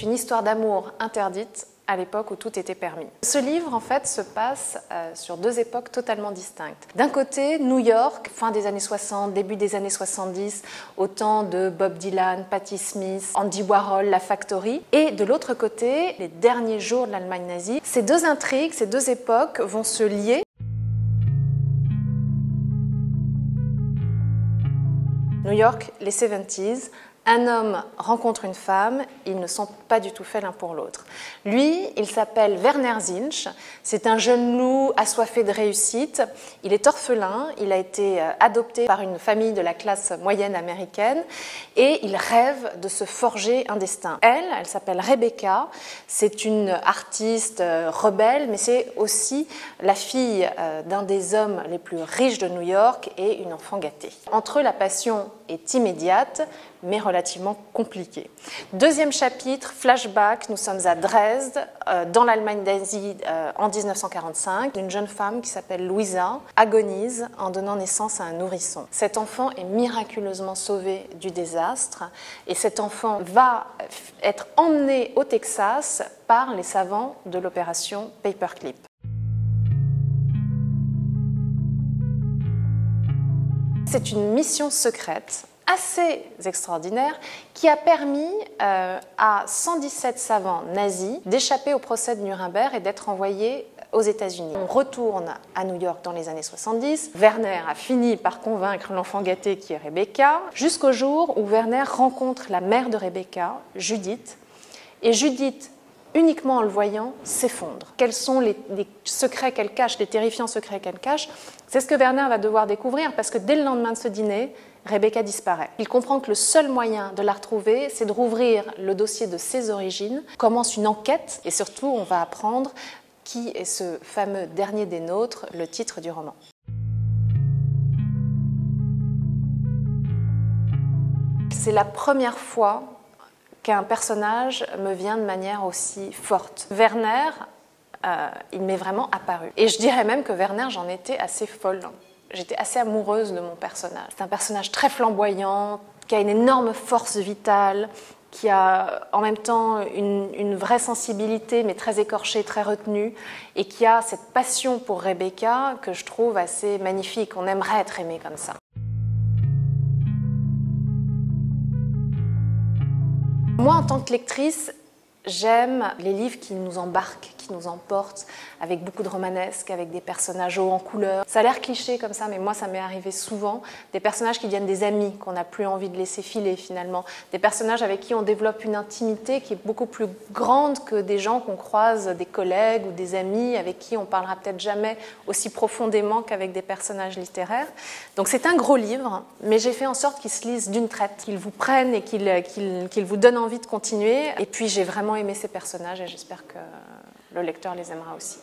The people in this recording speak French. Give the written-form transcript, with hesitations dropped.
C'est une histoire d'amour interdite à l'époque où tout était permis. Ce livre, en fait, se passe sur deux époques totalement distinctes. D'un côté, New York, fin des années 60, début des années 70, au temps de Bob Dylan, Patti Smith, Andy Warhol, La Factory. Et de l'autre côté, les derniers jours de l'Allemagne nazie. Ces deux intrigues, ces deux époques vont se lier. New York, les 70s. Un homme rencontre une femme, ils ne sont pas du tout faits l'un pour l'autre. Lui, il s'appelle Werner Zinsch, c'est un jeune loup assoiffé de réussite. Il est orphelin, il a été adopté par une famille de la classe moyenne américaine et il rêve de se forger un destin. Elle s'appelle Rebecca, c'est une artiste rebelle, mais c'est aussi la fille d'un des hommes les plus riches de New York et une enfant gâtée. Entre eux, la passion est immédiate, mais relativement compliqué. Deuxième chapitre, flashback, nous sommes à Dresde, dans l'Allemagne nazie en 1945. Une jeune femme qui s'appelle Louisa agonise en donnant naissance à un nourrisson. Cet enfant est miraculeusement sauvé du désastre et cet enfant va être emmené au Texas par les savants de l'opération Paperclip. C'est une mission secrète assez extraordinaire qui a permis à 117 savants nazis d'échapper au procès de Nuremberg et d'être envoyés aux États-Unis. On retourne à New York dans les années 70. Werner a fini par convaincre l'enfant gâté qui est Rebecca, jusqu'au jour où Werner rencontre la mère de Rebecca, Judith, et Judith, uniquement en le voyant, s'effondre. Quels sont les secrets qu'elle cache, les terrifiants secrets qu'elle cache? C'est ce que Werner va devoir découvrir parce que dès le lendemain de ce dîner, Rebecca disparaît. Il comprend que le seul moyen de la retrouver, c'est de rouvrir le dossier de ses origines. Commence une enquête et surtout, on va apprendre qui est ce fameux dernier des nôtres, le titre du roman. C'est la première fois qu'un personnage me vient de manière aussi forte. Werner, il m'est vraiment apparu. Et je dirais même que Werner, j'en étais assez folle. J'étais assez amoureuse de mon personnage. C'est un personnage très flamboyant, qui a une énorme force vitale, qui a en même temps une vraie sensibilité, mais très écorchée, très retenue, et qui a cette passion pour Rebecca que je trouve assez magnifique. On aimerait être aimé comme ça. Moi, en tant que lectrice, j'aime les livres qui nous embarquent, qui nous emportent, avec beaucoup de romanesque, avec des personnages hauts en couleur. Ça a l'air cliché comme ça, mais moi, ça m'est arrivé souvent. Des personnages qui deviennent des amis, qu'on n'a plus envie de laisser filer finalement. Des personnages avec qui on développe une intimité qui est beaucoup plus grande que des gens qu'on croise, des collègues ou des amis avec qui on parlera peut-être jamais aussi profondément qu'avec des personnages littéraires. Donc c'est un gros livre, mais j'ai fait en sorte qu'il se lise d'une traite, qu'il vous prenne et qu'il vous donne envie de continuer. Et puis j'ai vraiment aimé ces personnages et j'espère que le lecteur les aimera aussi.